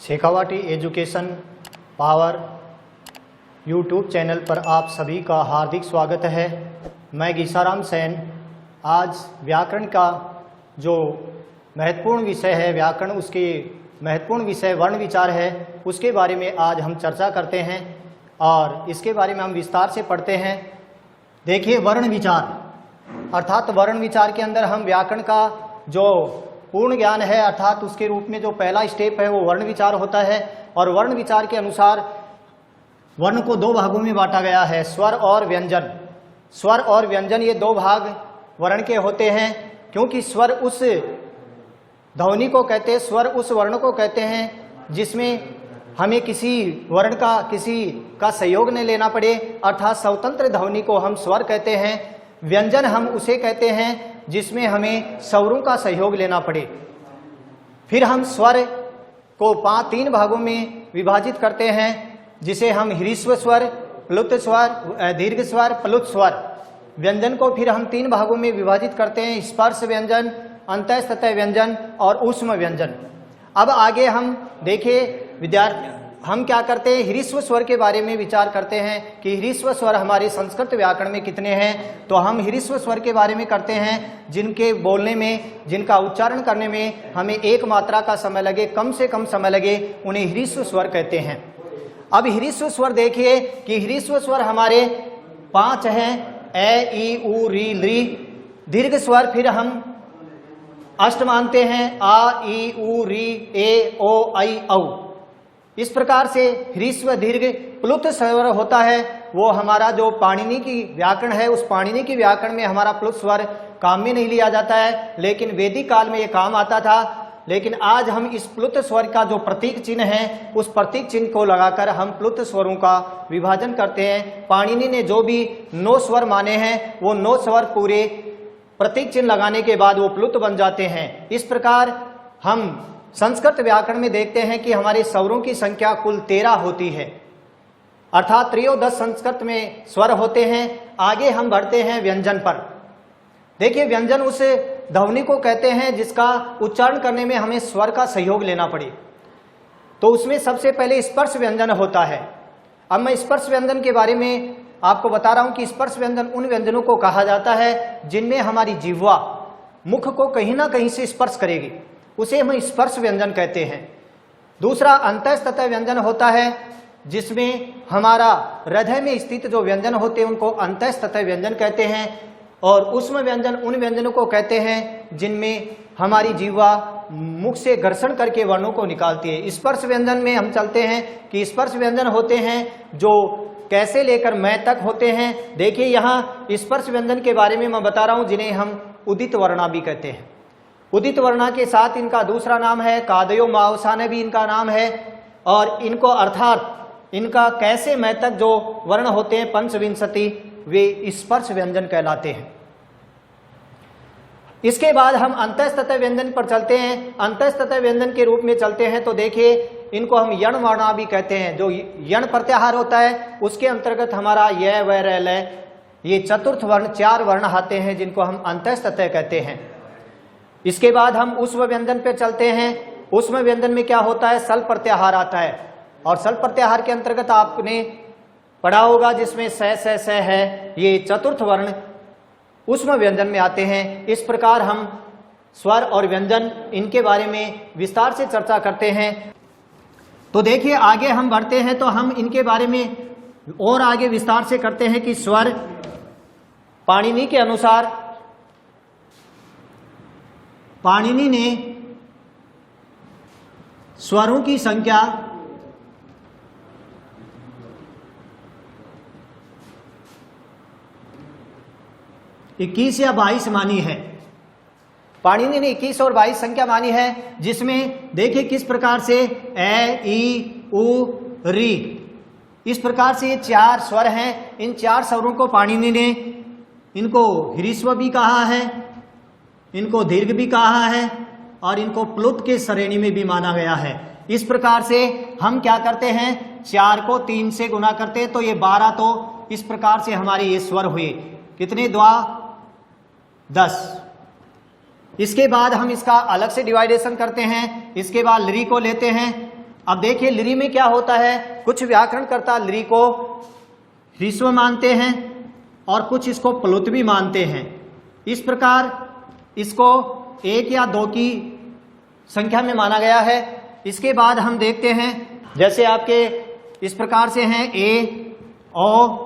Shekhawati education power YouTube channel पर आप सभी का हार्दिक स्वागत है। मैं गीसाराम सेन। आज व्याकरण का जो महत्वपूर्ण विषय है, व्याकरण उसके महत्वपूर्ण विषय वर्ण विचार है, उसके बारे में आज हम चर्चा करते हैं और इसके बारे में हम विस्तार से पढ़ते हैं। देखिए, वर्ण विचार अर्थात वर्ण विचार के अंदर हम व्याकरण का जो पूर्ण ज्ञान है अर्थात उसके रूप में जो पहला स्टेप है वो वर्ण विचार होता है। और वर्ण विचार के अनुसार वर्ण को दो भागों में बांटा गया है, स्वर और व्यंजन। स्वर और व्यंजन ये दो भाग वर्ण के होते हैं, क्योंकि स्वर उस ध्वनि को कहते हैं, स्वर उस वर्ण को कहते हैं जिसमें हमें किसी वर्ण का किसी का सहयोग न लेना पड़े, अर्थात स्वतंत्र ध्वनि को हम स्वर कहते हैं। व्यंजन हम उसे कहते हैं जिसमें हमें स्वरों का सहयोग लेना पड़े। फिर हम स्वर को तीन भागों में विभाजित करते हैं, जिसे हम ह्रीस्व स्वर, प्लुत स्वर, दीर्घ स्वर, प्लुत स्वर। व्यंजन को फिर हम तीन भागों में विभाजित करते हैं, स्पर्श व्यंजन, अंतःस्थय व्यंजन और ऊष्म व्यंजन। अब आगे हम देखें विद्यार्थी, हम क्या करते हैं, ह्रीस्व स्वर के बारे में विचार करते हैं कि ह्रीस्व स्वर हमारे संस्कृत व्याकरण में कितने हैं। तो हम ह्रीस्व स्वर के बारे में करते हैं जिनके बोलने में, जिनका उच्चारण करने में हमें एक मात्रा का समय लगे, कम से कम समय लगे, उन्हें ह्रीस्व स्वर कहते हैं। अब ह्रीस्व स्वर देखिए कि ह्रीस्व स्वर हमारे 5 हैं, ए, ई, उ, री, लृ। दीर्घ स्वर फिर हम 8 मानते हैं, आ, ई, उ, री, ए, ओ, ऐ, औ। इस प्रकार से ह्रीस्व दीर्घ प्लुत स्वर होता है, वो हमारा जो पाणिनि की व्याकरण है, उस पाणिनि की व्याकरण में हमारा प्लुत स्वर काम में नहीं लिया जाता है, लेकिन वैदिक काल में ये काम आता था। लेकिन आज हम इस प्लुत स्वर का जो प्रतीक चिन्ह है, उस प्रतीक चिन्ह को लगाकर हम प्लुत स्वरों का विभाजन करते हैं। पाणिनि ने जो भी 9 स्वर माने हैं, वो 9 स्वर पूरे प्रतीक चिन्ह लगाने के बाद वो प्लुत बन जाते हैं। इस प्रकार हम संस्कृत व्याकरण में देखते हैं कि हमारे स्वरों की संख्या कुल 13 होती है, अर्थात त्रयोदश संस्कृत में स्वर होते हैं। आगे हम बढ़ते हैं व्यंजन पर। देखिए, व्यंजन उस ध्वनि को कहते हैं जिसका उच्चारण करने में हमें स्वर का सहयोग लेना पड़े। तो उसमें सबसे पहले स्पर्श व्यंजन होता है। अब मैं स्पर्श व्यंजन के बारे में आपको बता रहा हूं कि स्पर्श व्यंजन उन व्यंजनों को कहा जाता है जिनमें हमारी जिह्वा मुख को कहीं ना कहीं से स्पर्श करेगी, उसे हम स्पर्श व्यंजन कहते हैं। दूसरा अंतःस्थय व्यंजन होता है, जिसमें हमारा हृदय में स्थित जो व्यंजन होते हैं उनको अंतःस्थय व्यंजन कहते हैं। और ऊष्म व्यंजन उन व्यंजनों को कहते हैं जिनमें हमारी जीवा मुख से घर्षण करके वर्णों को निकालती है। स्पर्श व्यंजन में हम चलते हैं कि स्पर्श व्यंजन होते हैं जो कैसे लेकर मैं तक होते हैं। देखिए, यहाँ स्पर्श व्यंजन के बारे में मैं बता रहा हूँ, जिन्हें हम उदित वर्णा भी कहते हैं। उदित वर्णा के साथ इनका दूसरा नाम है कादयो मावसाने भी इनका नाम है। और इनको अर्थात इनका कैसे मैं तक जो वर्ण होते हैं 25, वे स्पर्श व्यंजन कहलाते हैं। इसके बाद हम अंतःस्थय व्यंजन पर चलते हैं। अंतःस्थय व्यंजन के रूप में चलते हैं तो देखिए, इनको हम यण वर्णा भी कहते हैं। जो यण प्रत्याहार होता है उसके अंतर्गत हमारा य, व, र, ल, ये चतुर्थ वर्ण 4 वर्ण आते हैं, जिनको हम अंतःस्थय कहते हैं। इसके बाद हम ऊष्म व्यंजन पे चलते हैं। ऊष्म व्यंजन में क्या होता है, सल प्रत्याहार आता है। और सल प्रत्याहार के अंतर्गत आपने पढ़ा होगा जिसमें स है, ये चतुर्थ वर्ण ऊष्म व्यंजन में आते हैं। इस प्रकार हम स्वर और व्यंजन इनके बारे में विस्तार से चर्चा करते हैं। तो देखिए, आगे हम बढ़ते हैं तो हम इनके बारे में और आगे विस्तार से करते हैं कि स्वर पाणिनि के अनुसार, पाणिनि ने स्वरों की संख्या 21 या 22 मानी है। पाणिनि ने 21 और 22 संख्या मानी है, जिसमें देखिए किस प्रकार से ए, ई, उ, री, इस प्रकार से ये 4 स्वर हैं। इन 4 स्वरों को पाणिनि ने इनको ह्रीस्व भी कहा है, इनको दीर्घ भी कहा है और इनको प्लुत के श्रेणी में भी माना गया है। इस प्रकार से हम क्या करते हैं, 4 को 3 से गुना करते हैं तो ये 12। तो इस प्रकार से हमारे ये स्वर हुए कितने, 10। इसके बाद हम इसका अलग से डिवाइडेशन करते हैं। इसके बाद लृ को लेते हैं। अब देखिए लिरि में क्या होता है, कुछ व्याकरणकर्ता लिरि को ह्रस्व मानते हैं और कुछ इसको प्लुत भी मानते हैं। इस प्रकार इसको 1 या 2 की संख्या में माना गया है। इसके बाद हम देखते हैं, जैसे आपके इस प्रकार से हैं ए, ओ,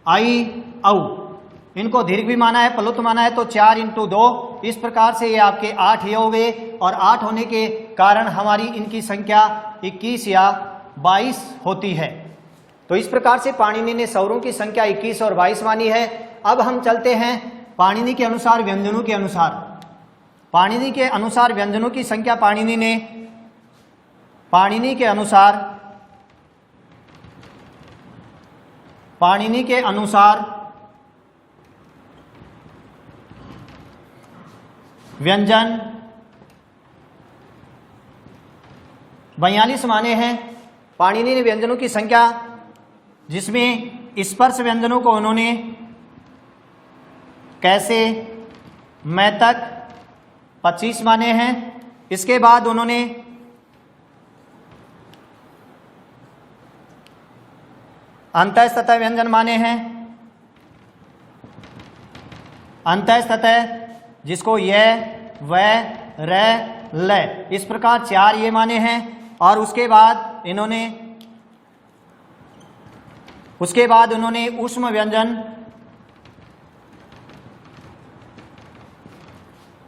आई, औ, इनको दीर्घ भी माना है, प्लुत माना है, तो 4 × 2, इस प्रकार से ये आपके 8 ये हो गए। और 8 होने के कारण हमारी इनकी संख्या 21 या 22 होती है। तो इस प्रकार से पाणिनि ने स्वरों की संख्या 21 और 22 मानी है। अब हम चलते हैं पाणिनि के अनुसार व्यंजनों के अनुसार। पाणिनि के अनुसार व्यंजनों की संख्या पाणिनि के अनुसार व्यंजन 42 माने हैं। पाणिनि ने व्यंजनों की संख्या, जिसमें स्पर्श व्यंजनों को उन्होंने कैसे, मैं तक 25 माने हैं। इसके बाद उन्होंने अंतःस्तः व्यंजन माने हैं। अंतःस्तः जिसको यह, वह, र, ल, इस प्रकार 4 ये माने हैं। और उसके बाद उन्होंने ऊष्म व्यंजन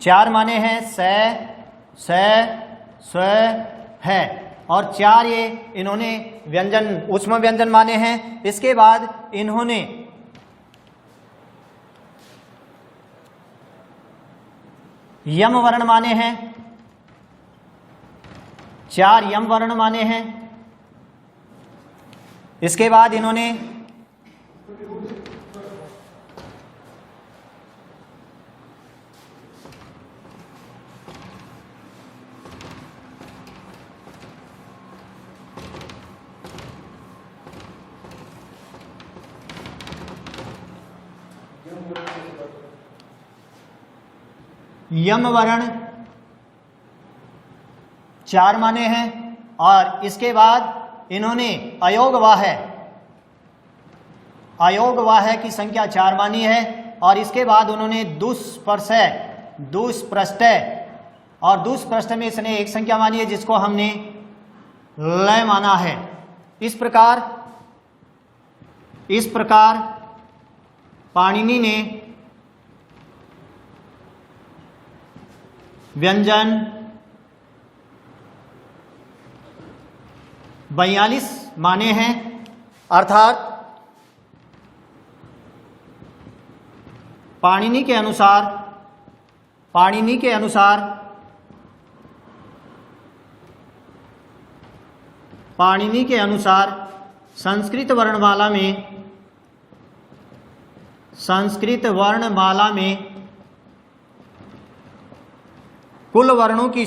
4 माने हैं। स, है, और 4 ये इन्होंने व्यंजन ऊष्म व्यंजन माने हैं। इसके बाद इन्होंने यम वर्ण माने हैं, 4 यम वर्ण माने हैं। इसके बाद इन्होंने यम वर्ण 4 माने हैं। और इसके बाद इन्होंने अयोगवाह की संख्या 4 मानी है। और इसके बाद उन्होंने दुष्पृष्ठ और दुष्पृष्ठ में इसने एक संख्या मानी है, जिसको हमने लय माना है। इस प्रकार पाणिनि ने व्यंजन 42 माने हैं। अर्थात पाणिनि के अनुसार संस्कृत वर्णमाला में कुल वर्णों की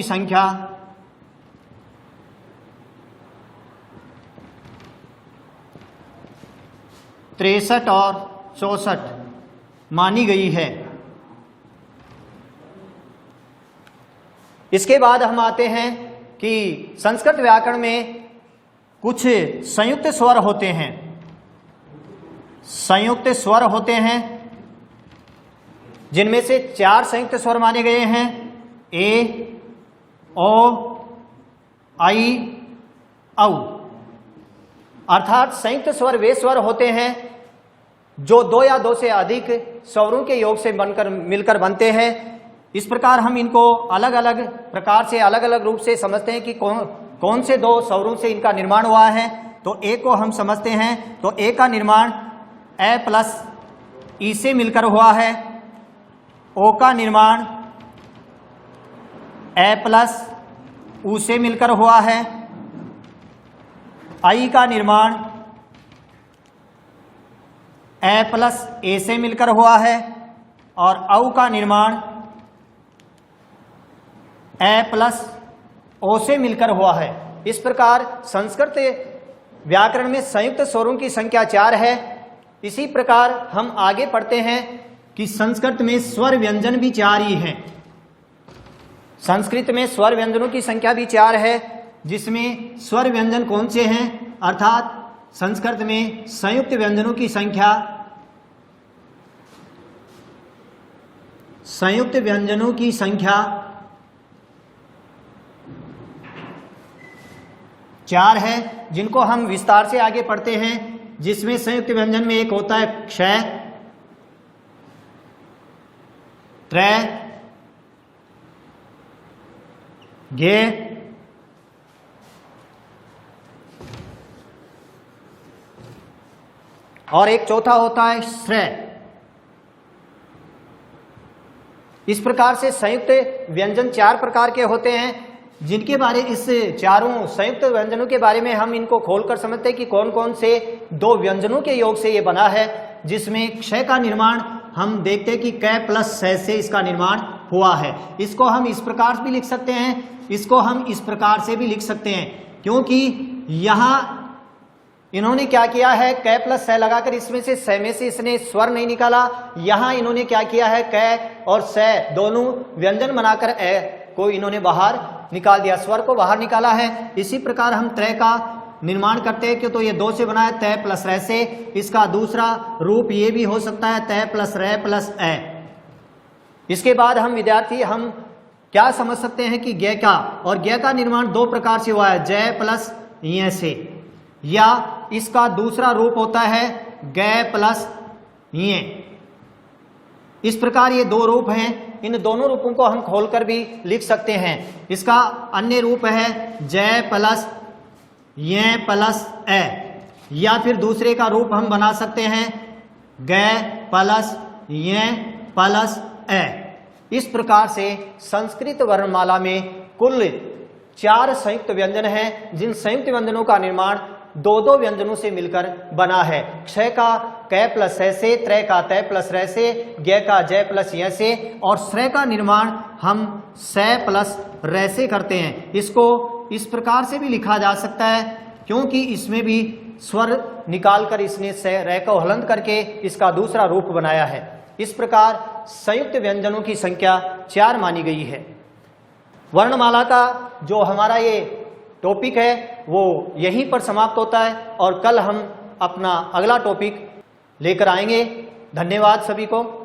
संख्या 63 और 64 मानी गई है। इसके बाद हम आते हैं कि संस्कृत व्याकरण में कुछ संयुक्त स्वर होते हैं, जिनमें से 4 संयुक्त स्वर माने गए हैं, ए, ओ, आई, औ। अर्थात संयुक्त स्वर वे स्वर होते हैं जो 2 या 2 से अधिक स्वरों के योग से मिलकर बनते हैं। इस प्रकार हम इनको अलग अलग प्रकार से, अलग अलग रूप से समझते हैं कि कौन से 2 स्वरों से इनका निर्माण हुआ है। तो ए को हम समझते हैं, तो ए का निर्माण ए प्लस ई से मिलकर हुआ है। ओ का निर्माण ए प्लस ऊ से मिलकर हुआ है। आई का निर्माण ए प्लस ए से मिलकर हुआ है। और औ का निर्माण ए प्लस ओ से मिलकर हुआ है। इस प्रकार संस्कृत व्याकरण में संयुक्त स्वरों की संख्या 4 है। इसी प्रकार हम आगे पढ़ते हैं कि संस्कृत में स्वर व्यंजन भी 4 ही हैं। संस्कृत में स्वर व्यंजनों की संख्या भी 4 है, जिसमें स्वर व्यंजन कौन से हैं, अर्थात संस्कृत में संयुक्त व्यंजनों की संख्या 4 है, जिनको हम विस्तार से आगे पढ़ते हैं। जिसमें संयुक्त व्यंजन में एक होता है क्षय, त्रय, गे, और एक चौथा होता है श्रेय। इस प्रकार से संयुक्त व्यंजन 4 प्रकार के होते हैं, जिनके बारे इस चारों संयुक्त व्यंजनों के बारे में हम इनको खोलकर समझते हैं कि कौन कौन से 2 व्यंजनों के योग से ये बना है। जिसमें क्षय का निर्माण हम देखते हैं कि कै प्लस सै से इसका निर्माण हुआ है। इसको हम इस प्रकार से भी लिख सकते हैं, इसको हम इस प्रकार से भी लिख सकते हैं, क्योंकि यहाँ इन्होंने क्या किया है, कै प्लस सै लगाकर इसमें से सै में से इसने स्वर नहीं निकाला। यहाँ इन्होंने क्या किया है, कै और सै दोनों व्यंजन बनाकर ए को इन्होंने बाहर निकाल दिया, स्वर को बाहर निकाला है। इसी प्रकार हम त्रय का निर्माण करते हैं कि तो ये 2 से बना है, तय प्लस रै से। इसका दूसरा रूप ये भी हो सकता है तय प्लस रै प्लस ए। इसके बाद हम विद्यार्थी हम क्या समझ सकते हैं कि ज्ञ का, और ज्ञ का निर्माण 2 प्रकार से हुआ है, जय प्लस य से, या इसका दूसरा रूप होता है गै प्लस य। इस प्रकार ये 2 रूप हैं। इन दोनों रूपों को हम खोलकर भी लिख सकते हैं। इसका अन्य रूप है जय प्लस य प्लस ए, या फिर दूसरे का रूप हम बना सकते हैं गै प्लस य प्लस ए। इस प्रकार से संस्कृत वर्णमाला में कुल 4 संयुक्त व्यंजन हैं, जिन संयुक्त व्यंजनों का निर्माण 2-2 व्यंजनों से मिलकर बना है। क्षय का कै प्लस सै से, त्रय का तय प्लस रै से, ज्ञ का जय प्लस य से, और श्रेय का निर्माण हम सै प्लस रै से करते हैं। इसको इस प्रकार से भी लिखा जा सकता है, क्योंकि इसमें भी स्वर निकालकर इसने सै रै को हलंत करके इसका दूसरा रूप बनाया है। इस प्रकार संयुक्त व्यंजनों की संख्या 4 मानी गई है। वर्णमाला का जो हमारा ये टॉपिक है वो यहीं पर समाप्त होता है, और कल हम अपना अगला टॉपिक लेकर आएंगे। धन्यवाद सभी को।